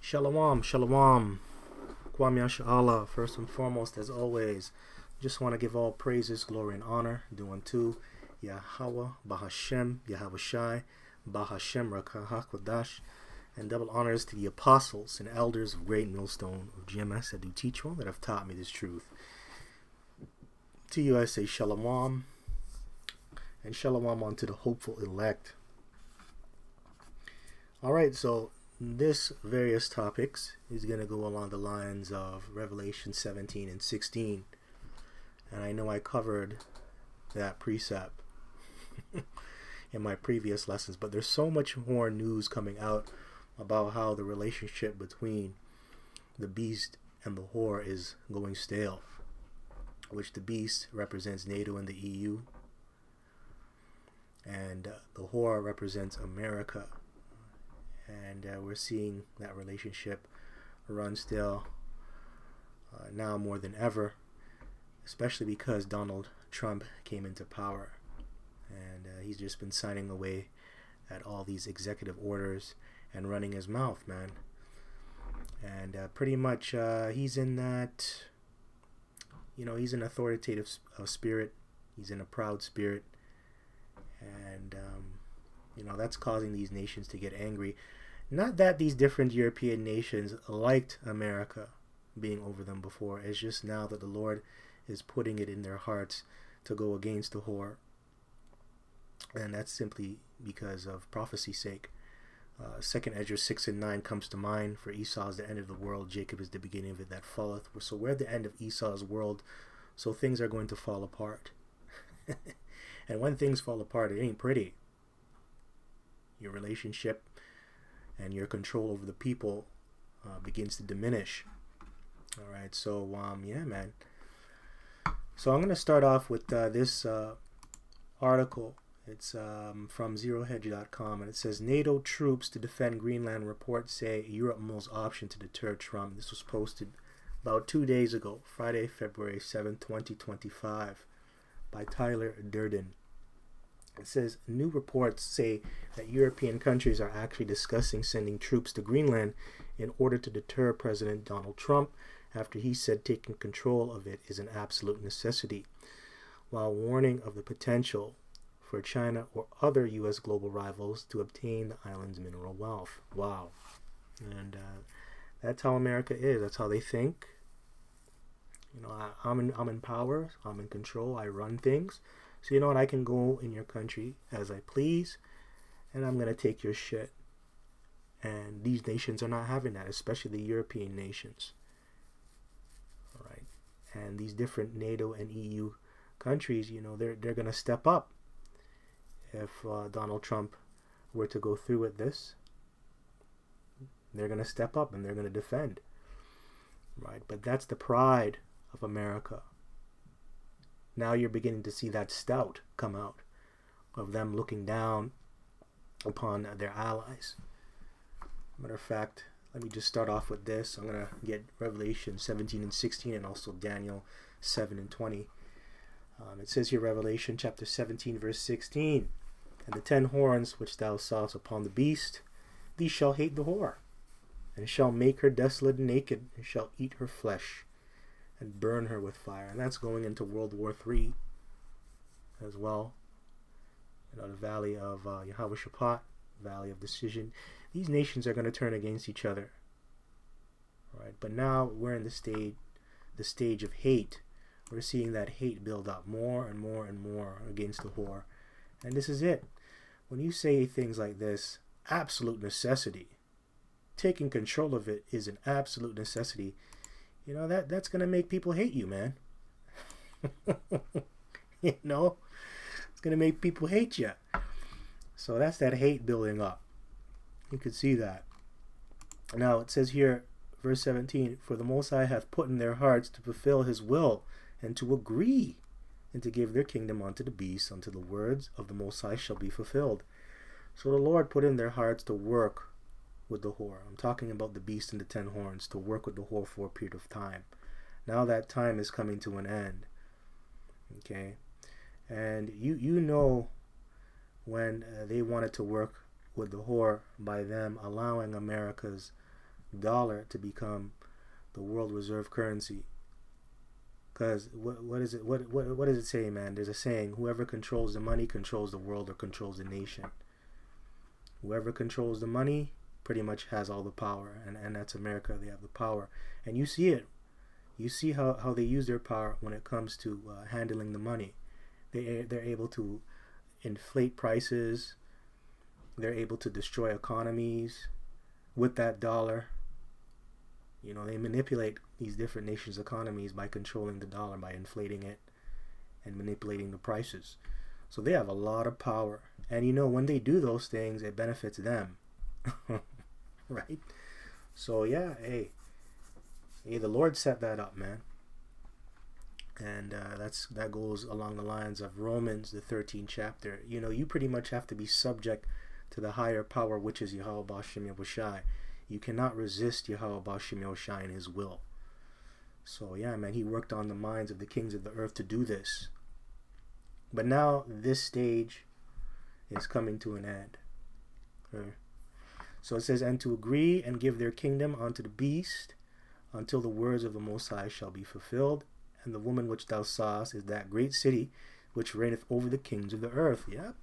Shalom, shalom. Kwam Yasha. First and foremost, as always, just want to give all praises, glory, and honor due unto Yahweh, Bahashem, Yahweh Shai, Bahashem, Rakah HaKodash, and double honors to the apostles and elders of Great Millstone of GMS that do teach well, that have taught me this truth. To you I say shalom, and shalom unto the hopeful elect. Alright, so this various topics is going to go along the lines of Revelation 17 and 16. And I know I covered that precept in my previous lessons, but there's so much more news coming out about how the relationship between the beast and the whore is going stale, which the beast represents NATO and the EU, and the whore represents America. And we're seeing that relationship run still now more than ever, especially because Donald Trump came into power, and he's just been signing away at all these executive orders and running his mouth, man. And pretty much he's in that, he's an authoritative spirit. He's in a proud spirit, and that's causing these nations to get angry. Not that these different European nations liked America being over them before. It's just now that the Lord is putting it in their hearts to go against the whore. And that's simply because of prophecy's sake. 2nd Ezra 6 and 9 comes to mind. For Esau is the end of the world, Jacob is the beginning of it that falleth. So we're at the end of Esau's world, so things are going to fall apart. And when things fall apart, it ain't pretty. Your relationship and your control over the people begins to diminish. All right, so yeah, man. So I'm going to start off with this article. It's from ZeroHedge.com, and it says NATO troops to defend Greenland. Reports say Europe mulls option to deter Trump. This was posted about 2 days ago, Friday, February 7, 2025, by Tyler Durden. It says new reports say that European countries are actually discussing sending troops to Greenland in order to deter President Donald Trump after he said taking control of it is an absolute necessity, while warning of the potential for China or other U.S. global rivals to obtain the island's mineral wealth. Wow. And that's how America is. That's how they think. I'm in power. I'm in control. I run things. So you know what? I can go in your country as I please, and I'm going to take your shit. And these nations are not having that, especially the European nations. All right. And these different NATO and EU countries, they're going to step up if Donald Trump were to go through with this. They're going to step up and they're going to defend. Right. But that's the pride of America. Now you're beginning to see that stout come out of them looking down upon their allies. Matter of fact, let me just start off with this. I'm going to get Revelation 17 and 16 and also Daniel 7 and 20. It says here, Revelation chapter 17, verse 16, and the 10 horns which thou sawest upon the beast, these shall hate the whore, and shall make her desolate and naked, and shall eat her flesh, and burn her with fire. And that's going into World War III as well. The valley of Yahweh Shaphat, valley of decision. These nations are going to turn against each other. All right, but now we're in the stage of hate. We're seeing that hate build up more and more and more against the whore. And this is it. When you say things like this, absolute necessity, taking control of it is an absolute necessity. That's going to make people hate you, man. It's going to make people hate you. So that's that hate building up. You could see that. Now it says here, verse 17, for the Most High hath put in their hearts to fulfill his will and to agree and to give their kingdom unto the beast, unto the words of the Most High shall be fulfilled. So the Lord put in their hearts to work with the whore. I'm talking about the beast and the 10 horns, to work with the whore for a period of time. Now that time is coming to an end. Okay? And you know when they wanted to work with the whore by them allowing America's dollar to become the world reserve currency. Because what is it? What does it say, man? There's a saying: whoever controls the money controls the world or controls the nation. Whoever controls the money pretty much has all the power, and that's America. They have the power, and you see it. You see how they use their power when it comes to handling the money. They're able to inflate prices. They're able to destroy economies with that dollar. You know, they manipulate these different nations' economies by controlling the dollar, by inflating it and manipulating the prices. So they have a lot of power. And you know, when they do those things, it benefits them. Right? So yeah, hey, the Lord set that up, man. And that goes along the lines of Romans, the 13th chapter. You know, you pretty much have to be subject to the higher power, which is Yahweh B'Shem Yahushai. You cannot resist Yahweh B'Shem Yahushai in his will. So yeah, man, he worked on the minds of the kings of the earth to do this. But now this stage is coming to an end. Okay. So it says, and to agree and give their kingdom unto the beast until the words of the Most High shall be fulfilled. And the woman which thou sawest is that great city which reigneth over the kings of the earth. Yep.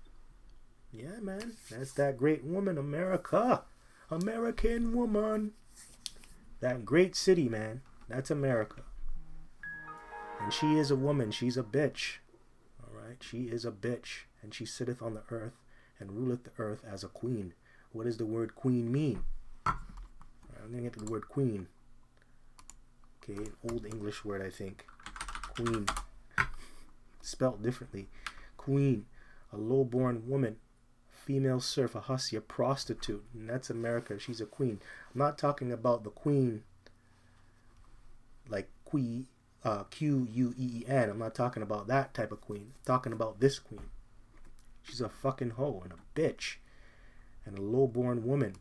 Yeah, man. That's that great woman, America. American woman. That great city, man. That's America. And she is a woman. She's a bitch. Alright? She is a bitch. And she sitteth on the earth and ruleth the earth as a queen. What does the word queen mean? I'm going to get the word queen. Okay, an old English word, I think. Queen. Spelt differently. Queen. A low-born woman. Female serf, a hussy, a prostitute. And that's America. She's a queen. I'm not talking about the queen like Queen, Queen. I'm not talking about that type of queen. I'm talking about this queen. She's a fucking hoe and a bitch and a low-born woman.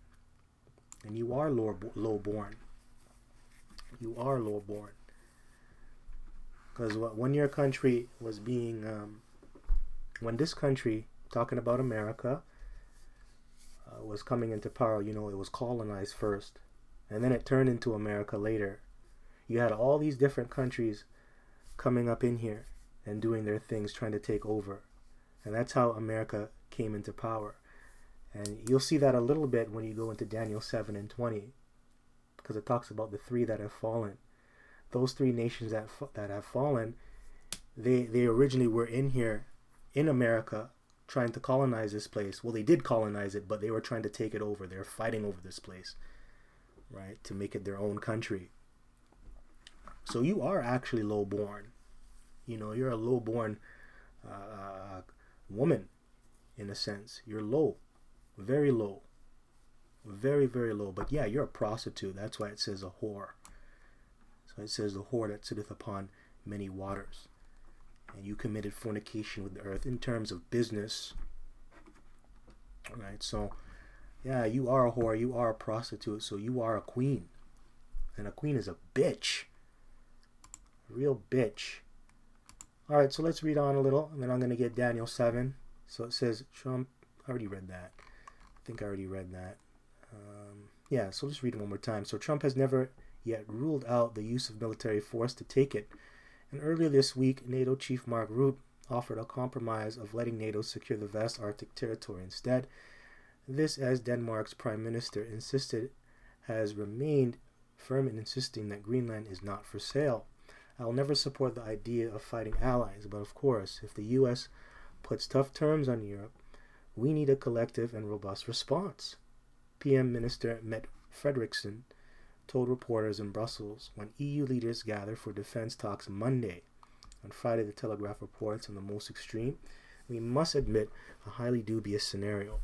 And you are low-born. You are low-born. Because when your country was being, when this country, talking about America, was coming into power, you know, it was colonized first. And then it turned into America later. You had all these different countries coming up in here and doing their things, trying to take over. And that's how America came into power. And you'll see that a little bit when you go into Daniel 7 and 20. Because it talks about the three that have fallen. Those three nations that have fallen, they originally were in here, in America, trying to colonize this place. Well, they did colonize it, but they were trying to take it over. They were fighting over this place, right, to make it their own country. So you are actually low-born. You know, you're a low-born woman, in a sense. You're low, very low, very, very low. But yeah, you're a prostitute. That's why it says a whore. So it says the whore that sitteth upon many waters. And you committed fornication with the earth in terms of business. All right, so yeah, you are a whore, you are a prostitute, so you are a queen. And a queen is a bitch. A real bitch. All right, so let's read on a little, and then I'm going to get Daniel 7. So it says, Trump, I already read that. I think I already read that. Yeah, so let's read it one more time. So Trump has never yet ruled out the use of military force to take it. And earlier this week, NATO Chief Mark Rutte offered a compromise of letting NATO secure the vast Arctic territory instead. This, as Denmark's Prime Minister insisted, has remained firm in insisting that Greenland is not for sale. I will never support the idea of fighting allies, but of course, if the U.S. puts tough terms on Europe, we need a collective and robust response. PM Minister Mette Frederiksen told reporters in Brussels when EU leaders gather for defense talks Monday. On Friday, the Telegraph reports on the most extreme, we must admit, a highly dubious scenario.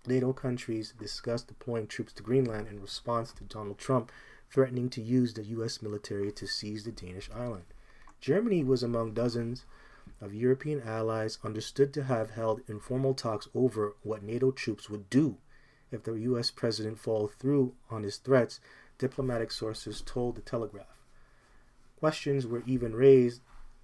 NATO countries discussed deploying troops to Greenland in response to Donald Trump threatening to use the U.S. military to seize the Danish island. Germany was among dozens of European allies understood to have held informal talks over what NATO troops would do if the U.S. president followed through on his threats, diplomatic sources told the Telegraph. Questions were even raised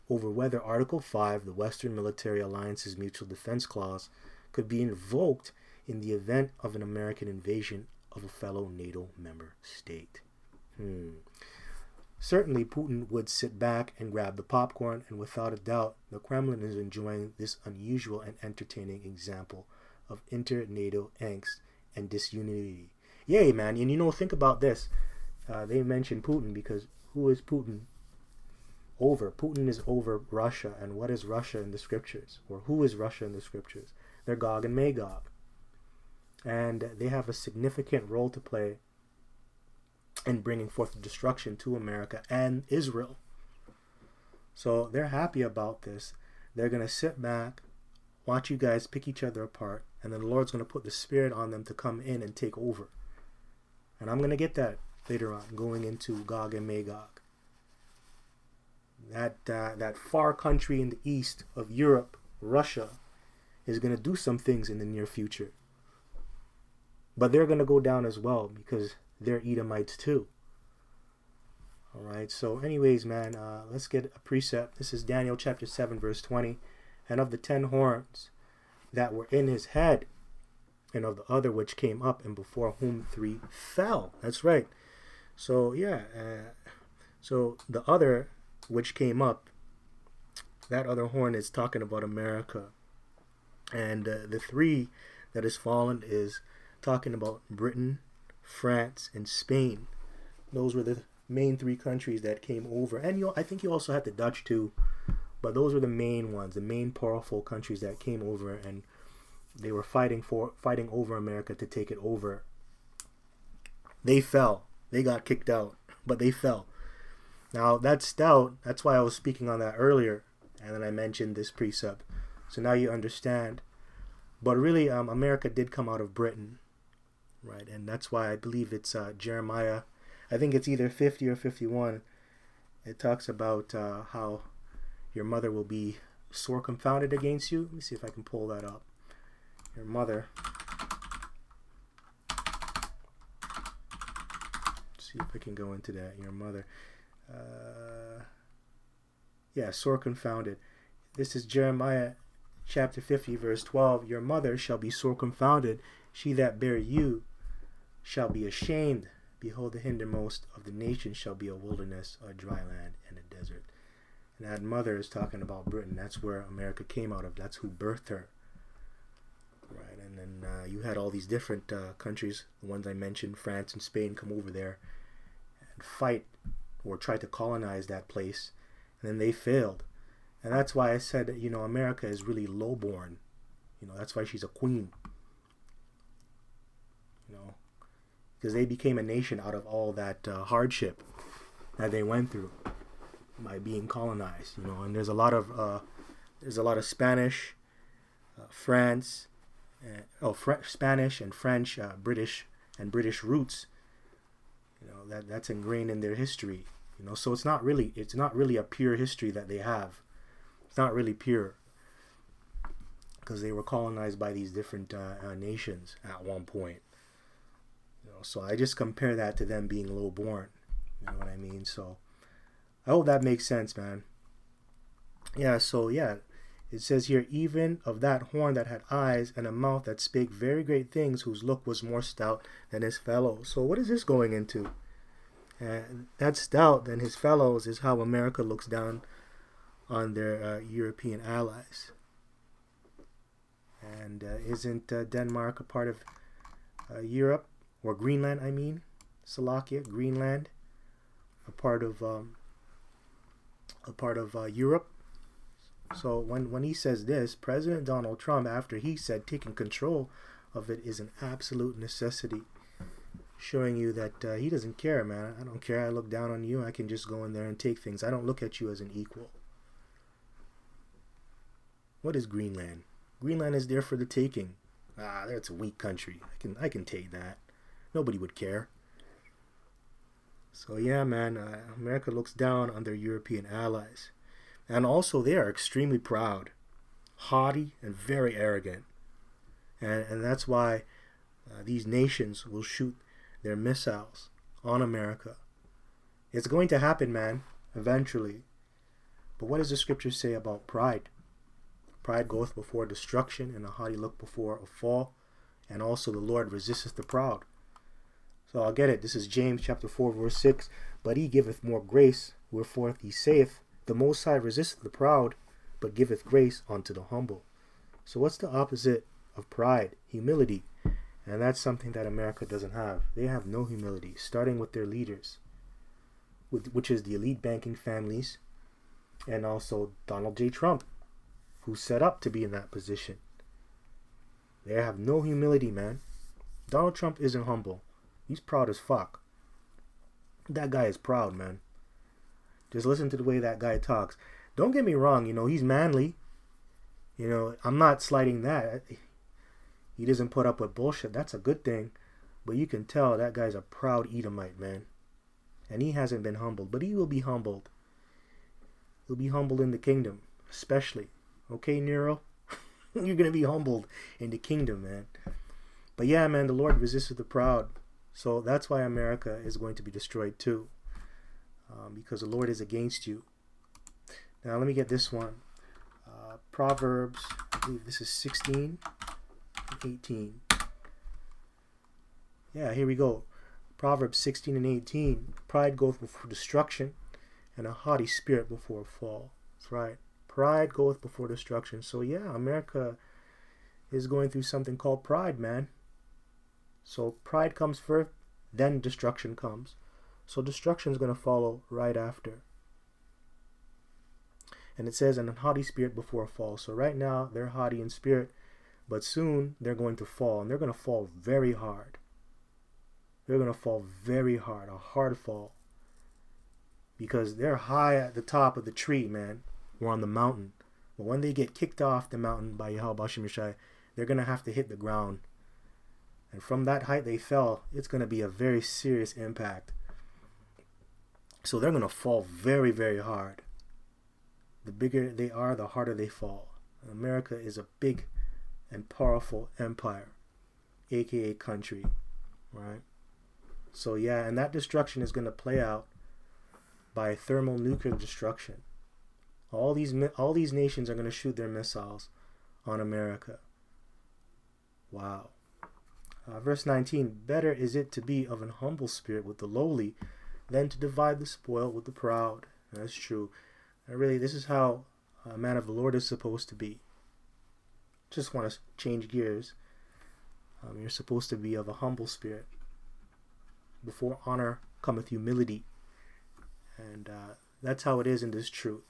over whether Article 5, the Western Military Alliance's Mutual Defense Clause, could be invoked in the event of an American invasion of a fellow NATO member state. Certainly, Putin would sit back and grab the popcorn, and without a doubt, the Kremlin is enjoying this unusual and entertaining example of inter-NATO angst and disunity. Yay, man. And think about this. They mentioned Putin because who is Putin over? Putin is over Russia. And what is Russia in the scriptures? Or who is Russia in the scriptures? They're Gog and Magog. And they have a significant role to play in bringing forth destruction to America and Israel. So they're happy about this. They're going to sit back, watch you guys pick each other apart, and then the Lord's going to put the Spirit on them to come in and take over. And I'm going to get that later on, going into Gog and Magog. That far country in the east of Europe, Russia, is going to do some things in the near future. But they're going to go down as well because they're Edomites too. Alright, so anyways, man, let's get a precept. This is Daniel chapter 7, verse 20. And of the 10 horns that were in his head, and of the other which came up, and before whom 3 fell. That's right. So, yeah. So the other which came up, that other horn is talking about America. And the 3 that is fallen is talking about Britain, France, and Spain. Those were the main 3 countries that came over. And I think you also had the Dutch too. But those were the main ones, the main powerful countries that came over, and they were fighting over America to take it over. They fell. They got kicked out, but they fell. Now that's stout. That's why I was speaking on that earlier, and then I mentioned this precept. So now you understand. But really, America did come out of Britain, right? And that's why I believe it's Jeremiah. I think it's either 50 or 51. It talks about how your mother will be sore confounded against you. Let me see if I can pull that up. Your mother. Let's see if I can go into that. Your mother. Yeah, sore confounded. This is Jeremiah chapter 50, verse 12. Your mother shall be sore confounded. She that bare you shall be ashamed. Behold, the hindermost of the nations shall be a wilderness, a dry land, and a desert. And that mother is talking about Britain. That's where America came out of. That's who birthed her. Right, and then you had all these different countries, the ones I mentioned, France and Spain, come over there and fight or try to colonize that place. And then they failed. And that's why I said, America is really lowborn. That's why she's a queen. Because they became a nation out of all that hardship that they went through by being colonized. And there's a lot of Spanish, France, Spanish and French, British roots. That's ingrained in their history. So it's not really a pure history that they have. It's not really pure because they were colonized by these different nations at one point. So I just compare that to them being low-born. You know what I mean? So I hope that makes sense, man. Yeah, so yeah, it says here, even of that horn that had eyes and a mouth that spake very great things, whose look was more stout than his fellows. So what is this going into? That stout than his fellows is how America looks down on their European allies. And isn't Denmark a part of Europe? Or Greenland, I mean, Slovakia, Greenland, a part of Europe. So when he says this, President Donald Trump, after he said taking control of it is an absolute necessity, showing you that he doesn't care, man. I don't care. I look down on you. I can just go in there and take things. I don't look at you as an equal. What is Greenland? Greenland is there for the taking. That's a weak country. I can take that. Nobody would care. So yeah, man, America looks down on their European allies. And also they are extremely proud, haughty, and very arrogant. And that's why these nations will shoot their missiles on America. It's going to happen, man, eventually. But what does the scripture say about pride? Pride goeth before destruction, and a haughty look before a fall. And also the Lord resisteth the proud. So I'll get it. This is James chapter 4, verse 6. But he giveth more grace, wherefore he saith, the Most High resisteth the proud, but giveth grace unto the humble. So what's the opposite of pride? Humility. And that's something that America doesn't have. They have no humility, starting with their leaders, which is the elite banking families, and also Donald J. Trump, who's set up to be in that position. They have no humility, man. Donald Trump isn't humble. He's proud as fuck. That guy is proud, man. Just listen to the way that guy talks. Don't get me wrong, he's manly. I'm not slighting that. He doesn't put up with bullshit. That's a good thing. But you can tell that guy's a proud Edomite, man. And he hasn't been humbled. But he will be humbled. He'll be humbled in the kingdom. Especially. Okay, Nero? You're going to be humbled in the kingdom, man. But yeah, man, the Lord resisted the proud. So that's why America is going to be destroyed too. Because the Lord is against you. Now let me get this one. Proverbs, I believe this is 16, 18. Yeah, here we go. Proverbs 16 and 18. Pride goeth before destruction, and a haughty spirit before a fall. That's right. Pride goeth before destruction. So yeah, America is going through something called pride, man. So pride comes first, then destruction comes. So destruction is going to follow right after. And it says, and a haughty spirit before a fall. So right now, they're haughty in spirit, but soon they're going to fall. And they're going to fall very hard. They're going to fall very hard, a hard fall. Because they're high at the top of the tree, man, or on the mountain. But when they get kicked off the mountain by Yahweh Bashem Yeshai, they're going to have to hit the ground. And from that height they fell, it's going to be a very serious impact. So they're going to fall very, very hard. The bigger they are, the harder they fall. America is a big and powerful empire, aka country, right? So yeah, and that destruction is going to play out by thermonuclear destruction. All these nations are going to shoot their missiles on America. Wow. Verse 19, better is it to be of an humble spirit with the lowly than to divide the spoil with the proud. And that's true. And really, this is how a man of the Lord is supposed to be. Just want to change gears. You're supposed to be of a humble spirit. Before honor cometh humility. And that's how it is in this truth.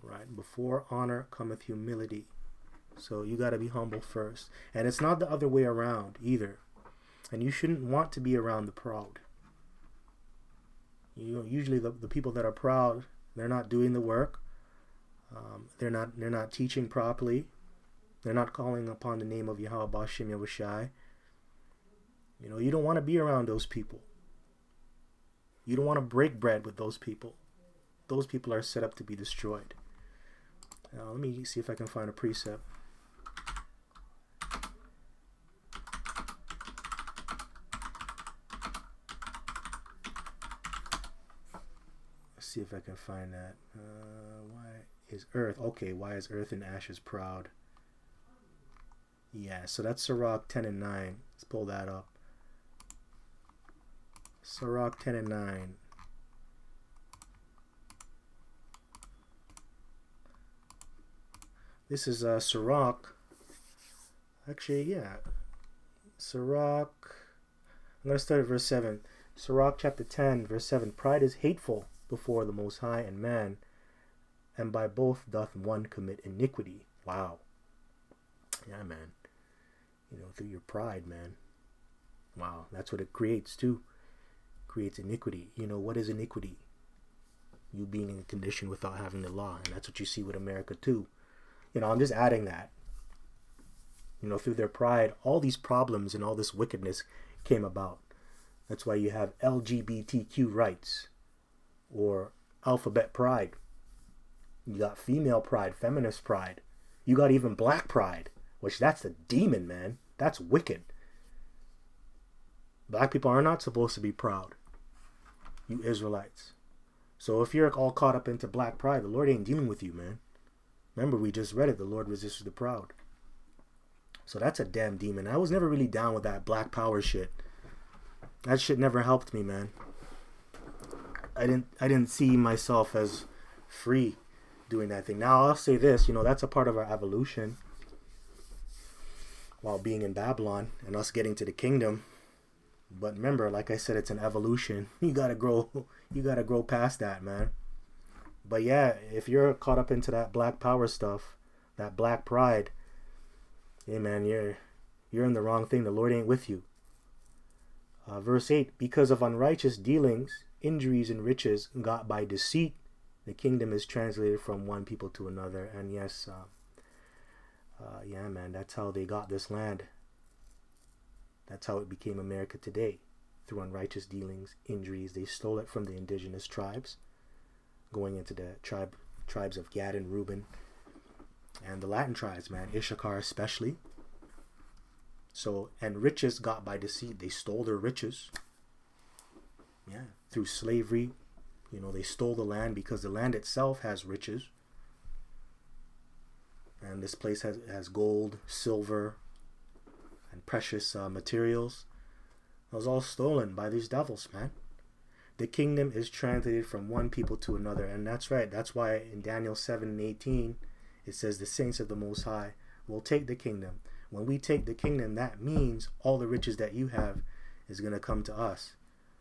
Right? Before honor cometh humility. So you got to be humble first. And it's not the other way around either. And you shouldn't want to be around the proud. Usually the people that are proud, they're not doing the work. They're not teaching properly. They're not calling upon the name of Yahweh Bashem Yahushai. You don't want to be around those people. You don't want to break bread with those people. Those people are set up to be destroyed. Now, let me see if I can find a precept. See if I can find that. Why is earth? Okay, why is earth and ashes proud? Yeah, so that's Sirach 10 and 9. Let's pull that up. Sirach 10 and 9. This is Sirach. Actually, yeah. Sirach. I'm going to start at verse 7. Sirach chapter 10, verse 7. Pride is hateful before the Most High and man, and by both doth one commit iniquity. Wow. Yeah, man. Through your pride, man. Wow, that's what it creates too. Creates iniquity. What is iniquity? You being in a condition without having the law, and that's what you see with America too. I'm just adding that. Through their pride, all these problems and all this wickedness came about. That's why you have LGBTQ rights. Or alphabet pride. You got female pride, feminist pride. You got even black pride, which that's a demon, man. That's wicked. Black people are not supposed to be proud. You Israelites. So if you're all caught up into black pride, the Lord ain't dealing with you, man. Remember, we just read it. The Lord resists the proud. So that's a damn demon. I was never really down with that black power shit. That shit never helped me, man. I didn't see myself as free doing that thing. Now I'll say this, that's a part of our evolution while being in Babylon and us getting to the kingdom. But remember, like I said, it's an evolution. You gotta grow past that, man. But yeah, if you're caught up into that black power stuff, that black pride, hey man, you're in the wrong thing. The Lord ain't with you. Verse 8, because of unrighteous dealings, injuries, and riches got by deceit, the kingdom is translated from one people to another. And yes, yeah, man, that's how they got this land. That's how it became America today, through unrighteous dealings, injuries. They stole it from the indigenous tribes, going into the tribes of Gad and Reuben, and the Latin tribes, man, Issachar especially. So, and riches got by deceit. They stole their riches. Yeah, through slavery. They stole the land because the land itself has riches. And this place has gold, silver, and precious materials. It was all stolen by these devils, man. The kingdom is translated from one people to another. And that's right. That's why in Daniel 7:18, it says the saints of the Most High will take the kingdom. When we take the kingdom, that means all the riches that you have is going to come to us.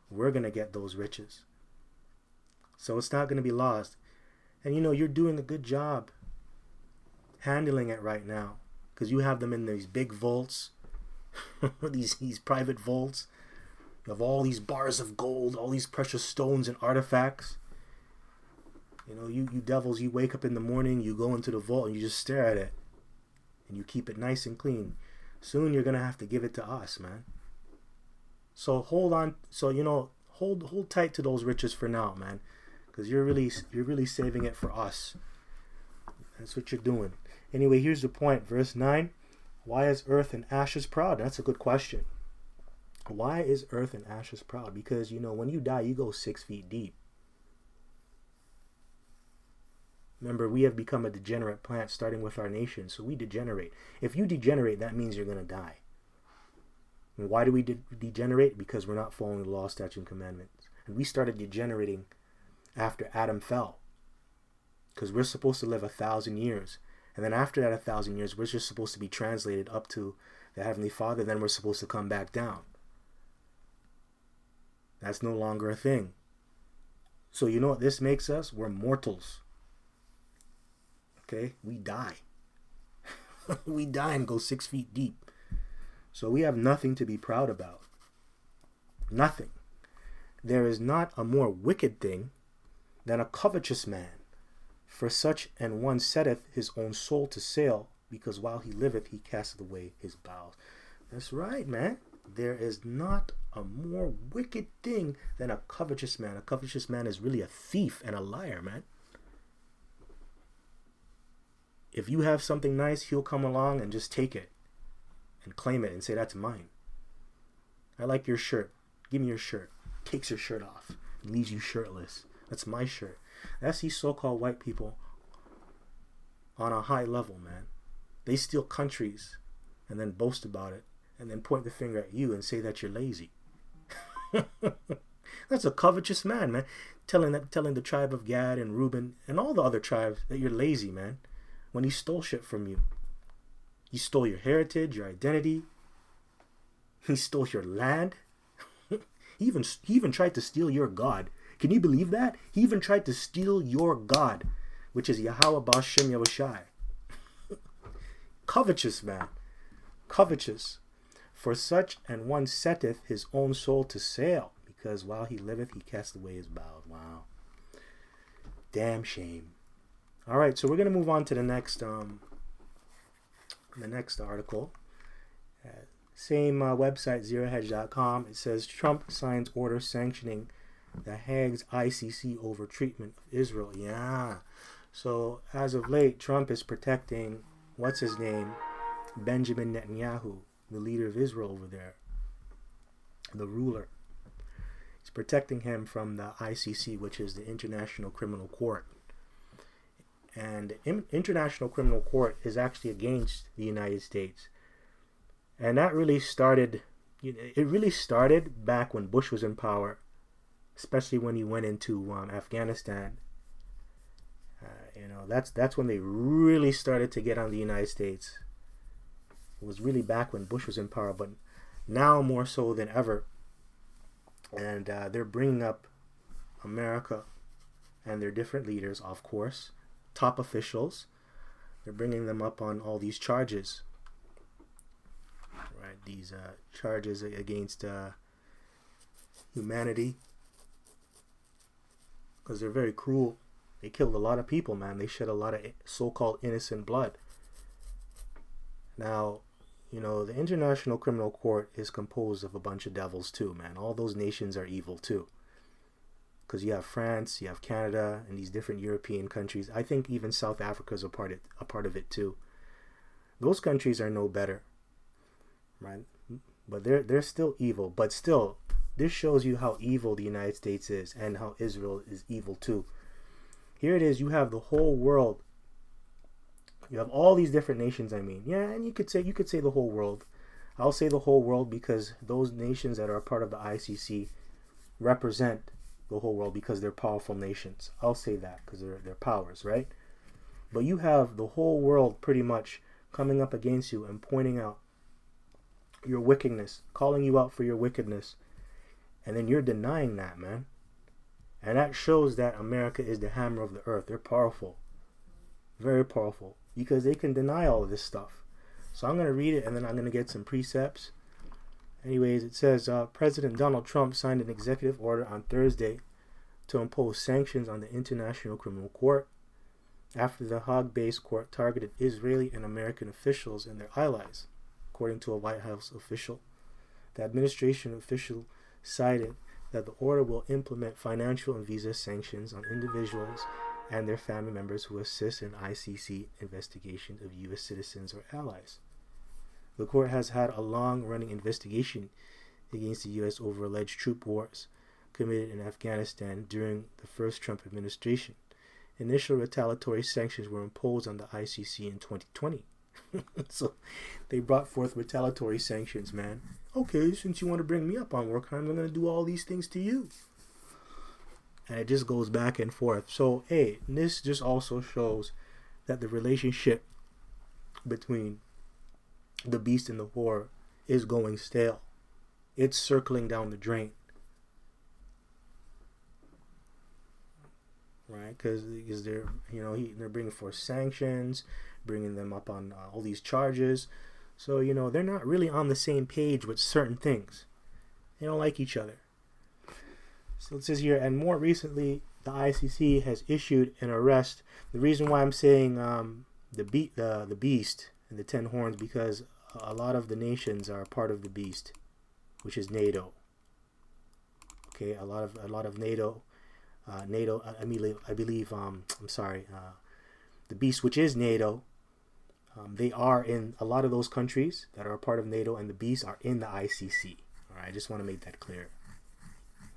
We're going to get those riches. So it's not going to be lost. And you're doing a good job handling it right now, because you have them in these big vaults, these private vaults. You have all these bars of gold, all these precious stones and artifacts. You devils, you wake up in the morning, you go into the vault and you just stare at it. And you keep it nice and clean. Soon you're going to have to give it to us, man. So hold on. So, hold tight to those riches for now, man. Because you're really saving it for us. That's what you're doing. Anyway, here's the point. Verse 9. Why is earth and ashes proud? That's a good question. Why is earth and ashes proud? Because, when you die, you go 6 feet deep. Remember, we have become a degenerate plant, starting with our nation, so we degenerate. If you degenerate, that means you're going to die. And why do we degenerate? Because we're not following the law, statutes, and commandments. And we started degenerating after Adam fell. Because we're supposed to live 1,000 years. And then after that 1,000 years, we're just supposed to be translated up to the Heavenly Father. Then we're supposed to come back down. That's no longer a thing. So you know what this makes us? We're mortals. Okay, we die. We die and go 6 feet deep. So we have nothing to be proud about. Nothing. There is not a more wicked thing than a covetous man. For such an one setteth his own soul to sale, because while he liveth he casteth away his bowels. That's right, man. There is not a more wicked thing than a covetous man. A covetous man is really a thief and a liar, man. If you have something nice, he'll come along and just take it and claim it and say, that's mine. I like your shirt. Give me your shirt. Takes your shirt off and leaves you shirtless. That's my shirt. That's these so-called white people on a high level, man. They steal countries and then boast about it and then point the finger at you and say that you're lazy. That's a covetous man, man. Telling the tribe of Gad and Reuben and all the other tribes that you're lazy, man. When he stole shit from you. He stole your heritage, your identity. He stole your land. He even tried to steal your God. Can you believe that? He even tried to steal your God, which is Yahweh Ba'ashem Yahushai. Covetous, man. Covetous. For such an one setteth his own soul to sale, because while he liveth he casteth away his bowels. Wow. Damn shame. All right, so we're going to move on to the next article. Same website, zerohedge.com. It says Trump signs order sanctioning the Hague's ICC over treatment of Israel. Yeah. So as of late, Trump is protecting, what's his name? Benjamin Netanyahu, the leader of Israel over there, the ruler. He's protecting him from the ICC, which is the International Criminal Court. And the International Criminal Court is actually against the United States. And that really started, it really started back when Bush was in power, especially when he went into Afghanistan. That's when they really started to get on the United States. It was really back when Bush was in power, but now more so than ever. And they're bringing up America and their different leaders, of course, top officials. They're bringing them up on all these charges, right? These charges against humanity, because they're very cruel. They killed a lot of people, man. They shed a lot of so-called innocent blood. Now, the International Criminal Court is composed of a bunch of devils too, man. All those nations are evil too. Because you have France, you have Canada, and these different European countries. I think even South Africa is a part of it too. Those countries are no better, right? But they're still evil. But still, this shows you how evil the United States is and how Israel is evil too. Here it is. You have the whole world. You have all these different nations. And you could say the whole world. I'll say the whole world because those nations that are a part of the ICC represent the whole world because they're powerful nations. I'll say that because they're powers, right? But you have the whole world pretty much coming up against you and pointing out your wickedness, calling you out for your wickedness, and then you're denying that, man. And that shows that America is the hammer of the earth. They're powerful, very powerful, because they can deny all of this stuff. So I'm going to read it and then I'm going to get some precepts. Anyways, it says President Donald Trump signed an executive order on Thursday to impose sanctions on the International Criminal Court after the Hague-based court targeted Israeli and American officials and their allies, according to a White House official. The administration official cited that the order will implement financial and visa sanctions on individuals and their family members who assist in ICC investigations of U.S. citizens or allies. The court has had a long-running investigation against the U.S. over alleged troop wars committed in Afghanistan during the first Trump administration. Initial retaliatory sanctions were imposed on the ICC in 2020. So they brought forth retaliatory sanctions, man. Okay, since you want to bring me up on war crimes, I'm going to do all these things to you. And it just goes back and forth. So, hey, this just also shows that the relationship between the beast and the whore is going stale. It's circling down the drain. Right? Because they're, they're bringing forth sanctions, bringing them up on all these charges. So, they're not really on the same page with certain things. They don't like each other. So it says here, and more recently, the ICC has issued an arrest. The reason why I'm saying the beast and the 10 horns, because a lot of the nations are a part of the beast, which is NATO. Okay, a lot of NATO. The beast, which is NATO. They are in a lot of those countries that are a part of NATO, and the beasts are in the ICC. All right, I just want to make that clear.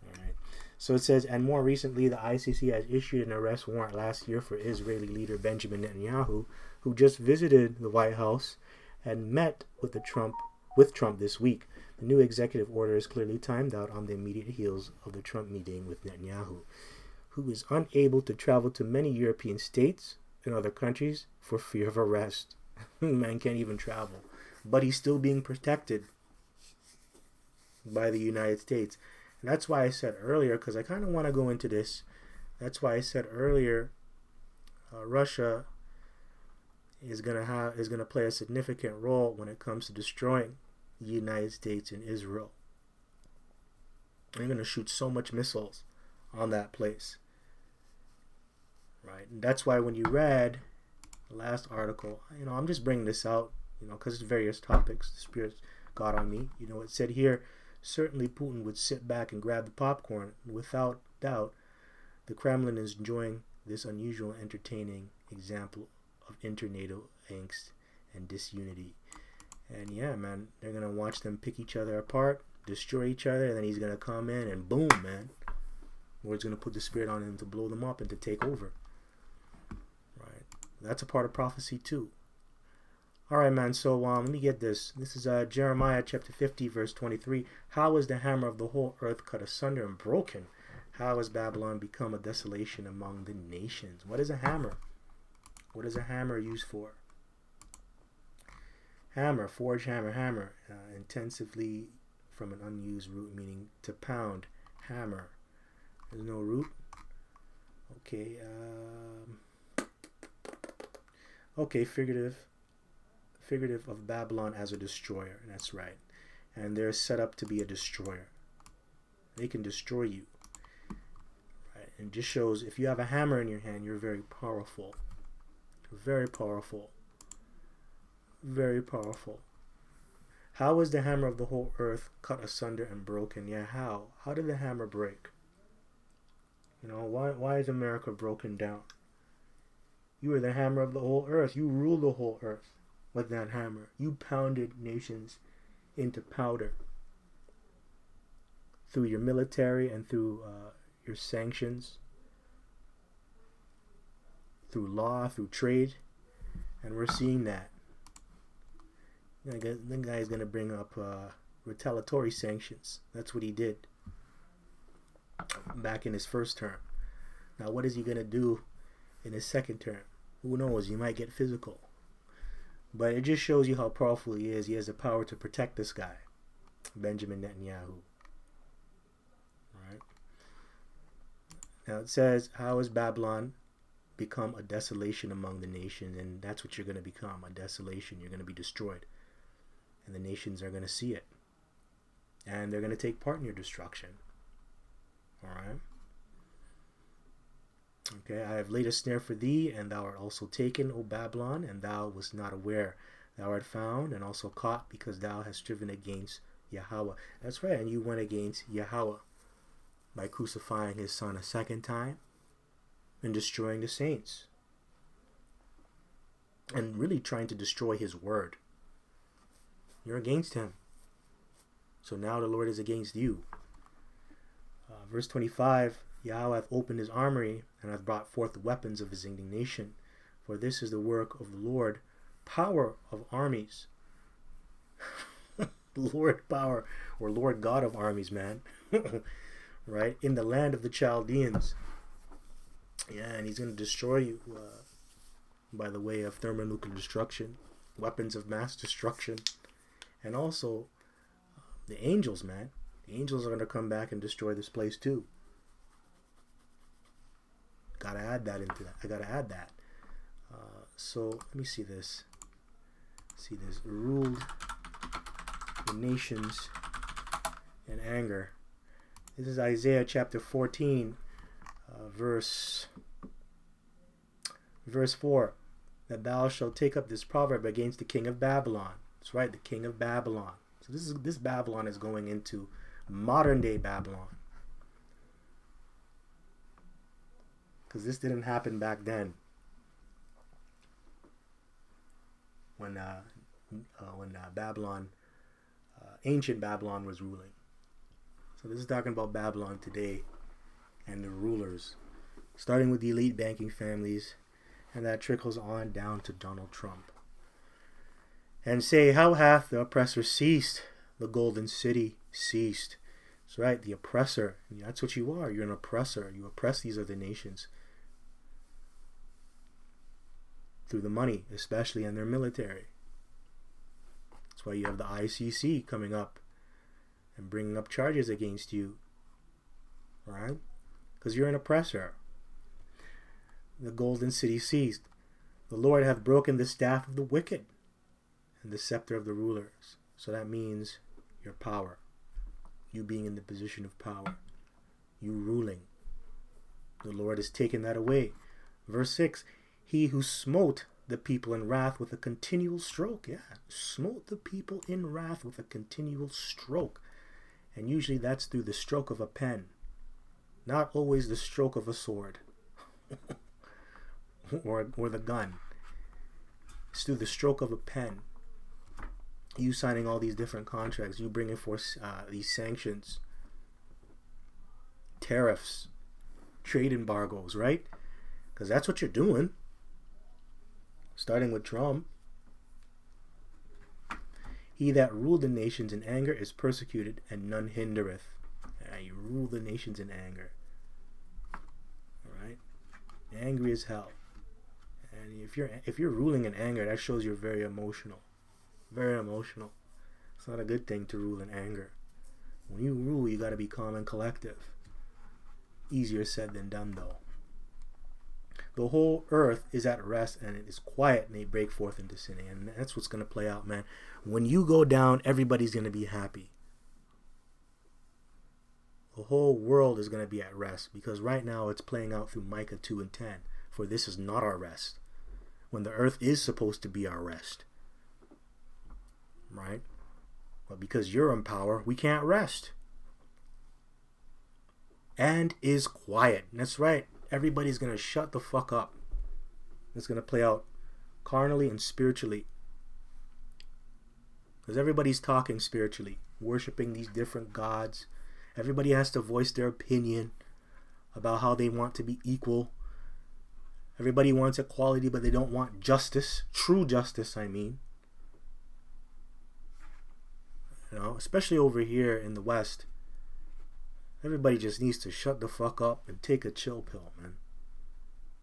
All right. So it says, and more recently, the ICC has issued an arrest warrant last year for Israeli leader Benjamin Netanyahu, who just visited the White House and met with Trump this week. The new executive order is clearly timed out on the immediate heels of the Trump meeting with Netanyahu, who is unable to travel to many European states and other countries for fear of arrest. Man can't even travel, but he's still being protected by the United States. And that's why I said earlier, because I kind of want to go into this, that's why I said earlier, Russia is gonna play a significant role when it comes to destroying the United States and Israel. They're gonna shoot so much missiles on that place, right? And that's why when you read the last article, I'm just bringing this out, because it's various topics. The Spirit got on me. It said here, certainly Putin would sit back and grab the popcorn. Without doubt, the Kremlin is enjoying this unusual and entertaining example of inter-NATO angst and disunity. And yeah, man, they're going to watch them pick each other apart, destroy each other, and then he's going to come in and boom, man. Lord's going to put the Spirit on him to blow them up and to take over. Right? That's a part of prophecy too. All right, man. So let me get this. This is Jeremiah chapter 50, verse 23. How is the hammer of the whole earth cut asunder and broken? How has Babylon become a desolation among the nations? What is a hammer? What is a hammer used for? Hammer, forge hammer, hammer. Intensively from an unused root, meaning to pound. Hammer. There's no root. Okay. Okay, figurative of Babylon as a destroyer. That's right. And they're set up to be a destroyer. They can destroy you. Right? And it just shows if you have a hammer in your hand, you're very powerful. Very powerful. Very powerful. How is the hammer of the whole earth cut asunder and broken? Yeah, how? How did the hammer break? You know, why is America broken down? You are the hammer of the whole earth. You rule the whole earth with that hammer. You pounded nations into powder through your military and through your sanctions, through law, through trade, and we're seeing that. The guy is going to bring up retaliatory sanctions. That's what he did back in his first term. Now, what is he going to do in his second term? Who knows? He might get physical. But it just shows you how powerful he is. He has the power to protect this guy, Benjamin Netanyahu. Right? Now it says, how has Babylon become a desolation among the nations? And that's what you're going to become, a desolation. You're going to be destroyed. And the nations are going to see it. And they're going to take part in your destruction. Alright? Okay, I have laid a snare for thee, and thou art also taken, O Babylon, and thou wast not aware. Thou art found and also caught, because thou hast striven against Yahweh. That's right, and you went against Yahweh by crucifying his son a second time and destroying the saints. And really trying to destroy his word. You're against him. So now the Lord is against you. Verse 25, Yahweh hath opened his armory, and hath brought forth the weapons of his indignation. For this is the work of the Lord, power of armies. Lord power, or Lord God of armies, man. Right? In the land of the Chaldeans. Yeah, and he's going to destroy you by the way of thermonuclear destruction, weapons of mass destruction, and also the angels, man. The angels are going to come back and destroy this place too. Gotta add that into that. I gotta add that. So let me see this. See this. Ruled the nations in anger. This is Isaiah chapter 14, verse 4. That thou shalt take up this proverb against the king of Babylon. That's right, the king of Babylon. So this Babylon is going into modern day Babylon. Because this didn't happen back then. When Babylon, ancient Babylon was ruling. So this is talking about Babylon today and the rulers. Starting with the elite banking families, and that trickles on down to Donald Trump. And say, how hath the oppressor ceased? The golden city ceased. That's right, the oppressor. That's what you are. You're an oppressor. You oppress these other nations. Through the money, especially in their military. That's why you have the ICC coming up and bringing up charges against you. Right? Because you're an oppressor. The golden city ceased. The Lord hath broken the staff of the wicked and the scepter of the rulers. So that means your power. You being in the position of power. You ruling. The Lord has taken that away. Verse 6. He who smote the people in wrath with a continual stroke. Yeah. Smote the people in wrath with a continual stroke. And usually that's through the stroke of a pen. Not always the stroke of a sword. or the gun. It's through the stroke of a pen. You signing all these different contracts. You bringing forth these sanctions. Tariffs. Trade embargoes, right? Because that's what you're doing. Starting with Trump. He that ruled the nations in anger is persecuted, and none hindereth. You rule the nations in anger. Alright? Angry as hell. And if you're ruling in anger, that shows you're very emotional. Very emotional. It's not a good thing to rule in anger. When you rule, you got to be calm and collective. Easier said than done, though. The whole earth is at rest, and it is quiet, and they break forth into sinning. And that's what's going to play out, man. When you go down, everybody's going to be happy. The whole world is going to be at rest, because right now it's playing out through Micah 2 and 10. For this is not our rest, when the earth is supposed to be our rest. Right? But because you're in power, we can't rest. And is quiet. That's right. Everybody's going to shut the fuck up. It's going to play out carnally and spiritually. Because everybody's talking spiritually, worshiping these different gods. Everybody has to voice their opinion about how they want to be equal. Everybody wants equality, but they don't want justice. True justice, I mean. You know, especially over here in the West. Everybody just needs to shut the fuck up and take a chill pill, man.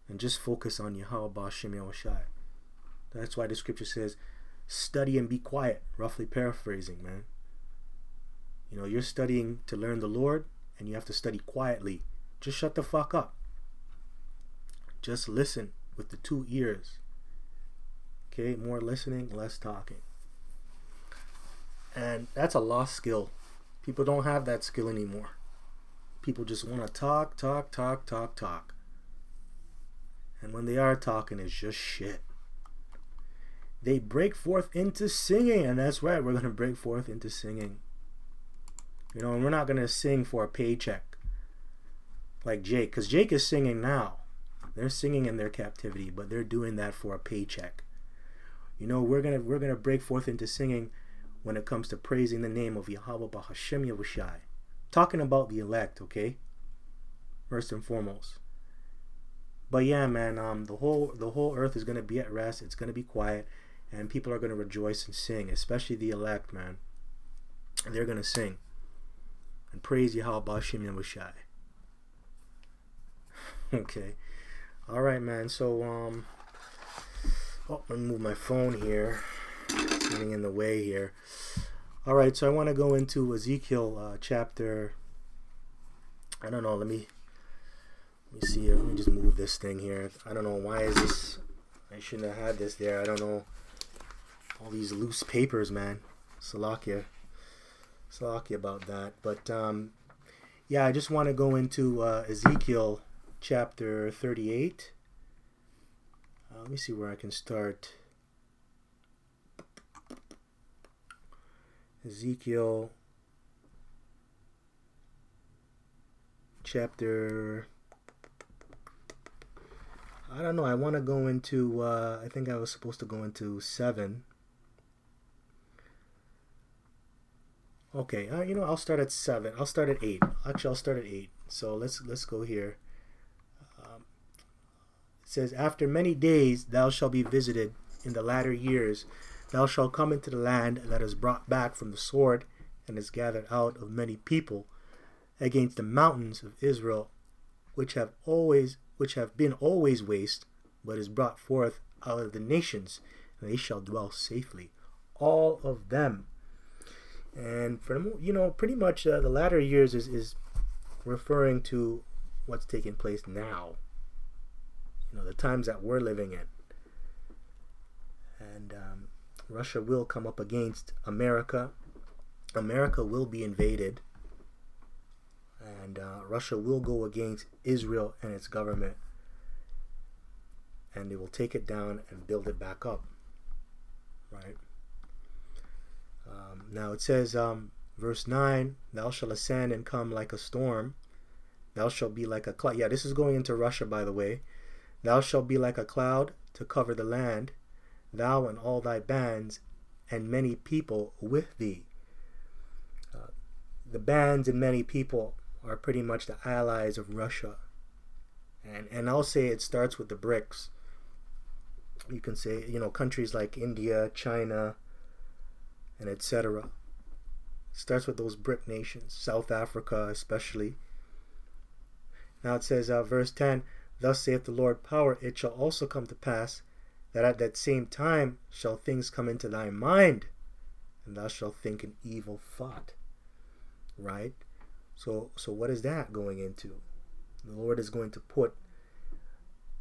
And just focus on Yahweh B'Shem Yahushai. That's why the scripture says, study and be quiet. Roughly paraphrasing, man. You know, you're studying to learn the Lord, and you have to study quietly. Just shut the fuck up. Just listen with the 2 ears. Okay, more listening, less talking. And that's a lost skill. People don't have that skill anymore. People just want to talk. And when they are talking, it's just shit. They break forth into singing. And that's right, we're going to break forth into singing. You know, and we're not going to sing for a paycheck. Like Jake. Because Jake is singing now. They're singing in their captivity, but they're doing that for a paycheck. You know, we're gonna break forth into singing when it comes to praising the name of Yahweh B'Hashem Yahushai. Talking about the elect, okay? First and foremost. But yeah, man, the whole earth is gonna be at rest. It's gonna be quiet, and people are gonna rejoice and sing, especially the elect, man. They're gonna sing and praise Yahweh B'Hashem Yahushai. Okay. All right, man. So let me move my phone here. It's getting in the way here. All right, so I want to go into Ezekiel chapter. I don't know. Let me see here. Let me just move this thing here. I don't know why is this. I shouldn't have had this there. I don't know. All these loose papers, man. Salakia about that. But yeah, I just want to go into Ezekiel chapter 38. Let me see where I can start. Ezekiel chapter, I don't know, I want to go into, I think I was supposed to go into 7. Okay, you know, I'll start at 7. I'll start at 8. Actually, I'll start at 8. So let's go here. It says, after many days thou shalt be visited in the latter years. Thou shalt come into the land that is brought back from the sword and is gathered out of many people against the mountains of Israel, which have been always waste, but is brought forth out of the nations, and they shall dwell safely, all of them. And for the, you know, pretty much the latter years is referring to what's taking place now. You know, the times that we're living in. And Russia will come up against America. America will be invaded. And Russia will go against Israel and its government. And they will take it down and build it back up. Right? Now it says, verse 9, thou shalt ascend and come like a storm. Thou shalt be like a cloud. Yeah, this is going into Russia, by the way. Thou shalt be like a cloud to cover the land, thou and all thy bands, and many people with thee. The bands and many people are pretty much the allies of Russia. And I'll say it starts with the BRICS. You can say, you know, countries like India, China, and etc. It starts with those BRIC nations, South Africa especially. Now it says, verse 10, thus saith the Lord power, it shall also come to pass that at that same time shall things come into thy mind, and thou shalt think an evil thought. Right? So what is that going into? The Lord is going to put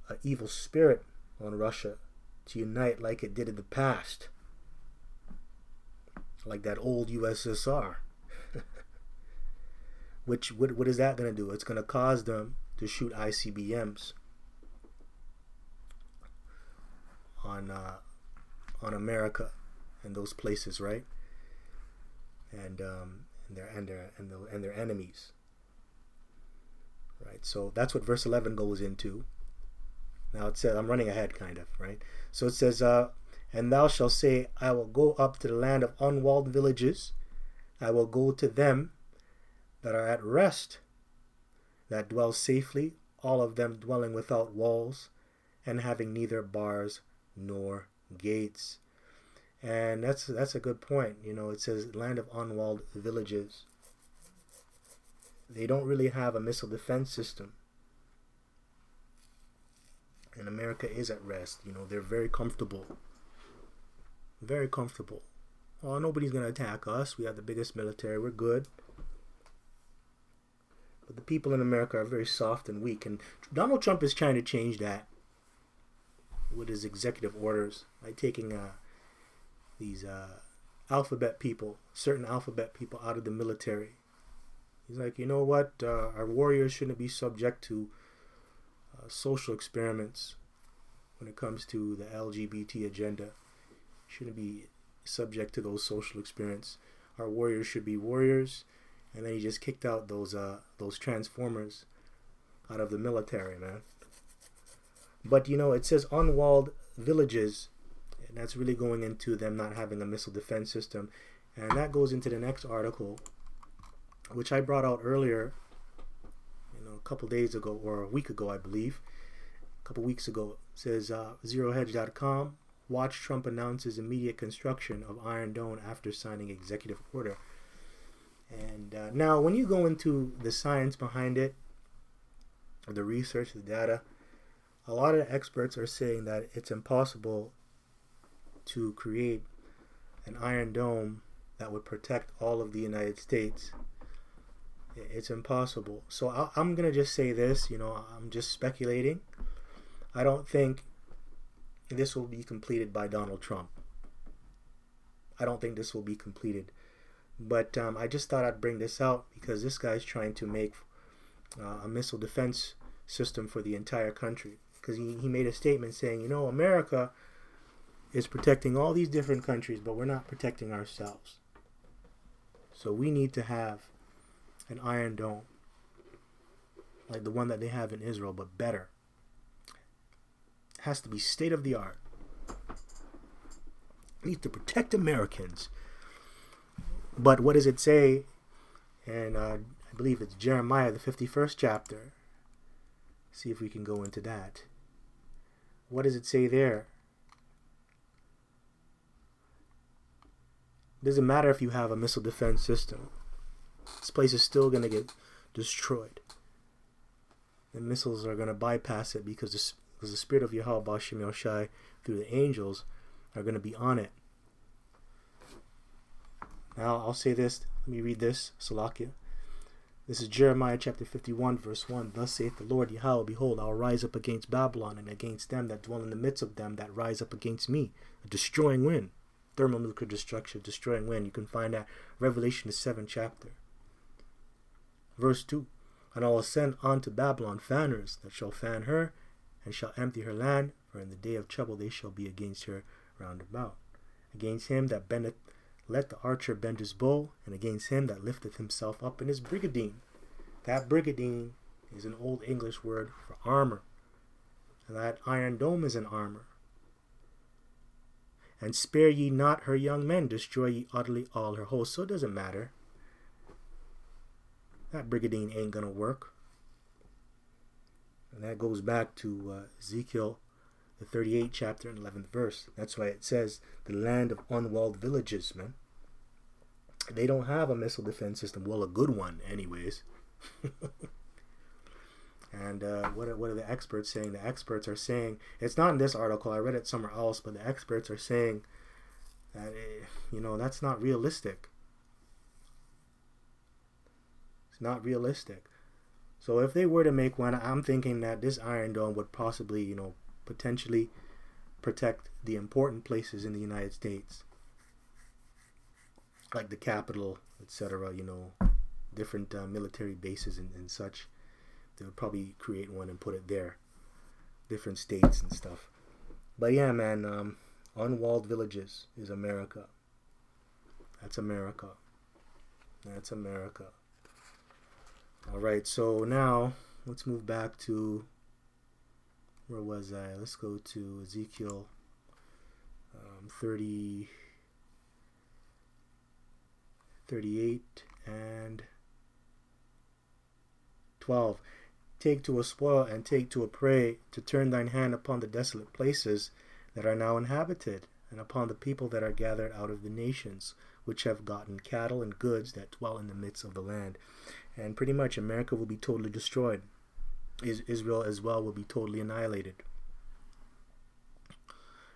an evil spirit on Russia to unite like it did in the past. Like that old USSR. What is that going to do? It's going to cause them to shoot ICBMs on America and those places, right? And their enemies, right? So that's what verse 11 goes into. Now it says, I'm running ahead kind of, right? So it says, and thou shalt say, I will go up to the land of unwalled villages. I will go to them that are at rest, that dwell safely, all of them dwelling without walls, and having neither bars nor gates. And that's a good point. You know, it says land of unwalled villages. They don't really have a missile defense system. And America is at rest. You know, they're very comfortable. Very comfortable. Oh, nobody's going to attack us. We have the biggest military. We're good. But the people in America are very soft and weak. And Donald Trump is trying to change that with his executive orders by taking these alphabet people, certain alphabet people out of the military. He's like, you know what? Our warriors shouldn't be subject to social experiments when it comes to the LGBT agenda. Shouldn't be subject to those social experiments. Our warriors should be warriors. And then he just kicked out those transformers out of the military, man. But, you know, it says unwalled villages, and that's really going into them not having a missile defense system. And that goes into the next article, which I brought out earlier, you know, a couple days ago, or a week ago, I believe. A couple weeks ago. It says, ZeroHedge.com, watch Trump announces immediate construction of Iron Dome after signing executive order. And now, when you go into the science behind it, or the research, the data, a lot of experts are saying that it's impossible to create an Iron Dome that would protect all of the United States. It's impossible. So I'm going to just say this, you know, I'm just speculating. I don't think this will be completed by Donald Trump. I don't think this will be completed. But I just thought I'd bring this out because this guy's trying to make a missile defense system for the entire country. Because he made a statement saying, you know, America is protecting all these different countries, but we're not protecting ourselves. So we need to have an Iron Dome, like the one that they have in Israel, but better. It has to be state of the art. It needs to protect Americans. But what does it say? And I believe it's Jeremiah, the 51st chapter. See if we can go into that. What does it say there? It doesn't matter if you have a missile defense system. This place is still going to get destroyed. The missiles are going to bypass it because the spirit of Yahweh B'Shem Yoshai through the angels are going to be on it. Now I'll say this. Let me read this. Salakia. This is Jeremiah chapter 51 verse 1. Thus saith the Lord Yahweh, behold, I'll rise up against Babylon and against them that dwell in the midst of them that rise up against me. A destroying wind. Thermonuclear destruction, destroying wind. You can find that Revelation the 7th chapter. Verse 2. And I'll ascend unto Babylon fanners that shall fan her and shall empty her land, for in the day of trouble they shall be against her round about. Against him that bendeth, let the archer bend his bow, and against him that lifteth himself up in his brigandine. That brigandine is an old English word for armor. And that Iron Dome is an armor. And spare ye not her young men, destroy ye utterly all her hosts. So it doesn't matter. That brigandine ain't going to work. And that goes back to Ezekiel, the 38th chapter and 11th verse. That's why it says the land of unwalled villages, man. They don't have a missile defense system. Well, a good one, anyways. And what are the experts saying? The experts are saying, it's not in this article, I read it somewhere else, but the experts are saying that, that's not realistic. It's not realistic. So if they were to make one, I'm thinking that this Iron Dome would possibly, potentially protect the important places in the United States, like the Capitol, etc., different military bases and such. They would probably create one and put it there. Different states and stuff. But yeah, man, unwalled villages is America. That's America. That's America. Alright, so now let's move back to, where was I? Let's go to Ezekiel 38 and 12. Take to a spoil and take to a prey, to turn thine hand upon the desolate places that are now inhabited, and upon the people that are gathered out of the nations, which have gotten cattle and goods that dwell in the midst of the land. And pretty much America will be totally destroyed. Israel as well will be totally annihilated.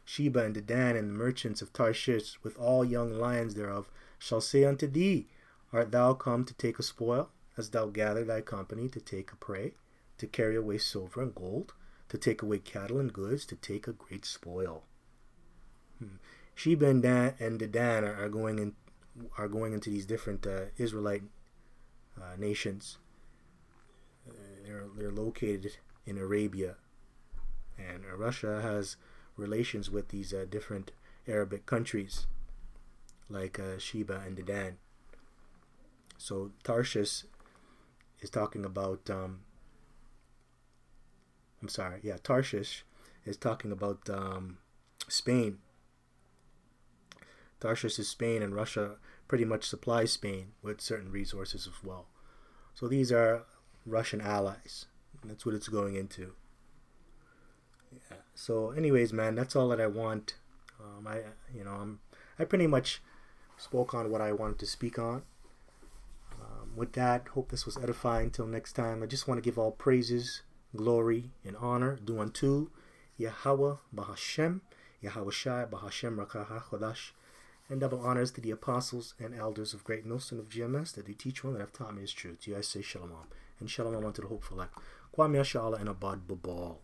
Sheba and Dedan and the merchants of Tarshish, with all young lions thereof, shall say unto thee, Art thou come to take a spoil? Hast thou gathered thy company to take a prey, to carry away silver and gold, to take away cattle and goods, to take a great spoil? Sheba and Dedan are going into these different Israelite nations. They're located in Arabia, and Russia has relations with these different Arabic countries, like Sheba and Dedan. So Tarshish is talking about Tarshish is talking about Spain. Tarshish is Spain, and Russia pretty much supplies Spain with certain resources as well. So these are Russian allies. That's what it's going into. Yeah. So anyways, man, that's all that I want. I pretty much spoke on what I wanted to speak on. With that, hope this was edifying. Until next time, I just want to give all praises, glory, and honor due unto Yahweh Bahashem, Yahweh Shai Bahashem Rakaha Chodash, and double honors to the apostles and elders of Great Millstone of GMS that they teach one that have taught me is truth. To you I say shalom, and shalom unto the hopeful elect. Kwame Yashala and Abad Babal.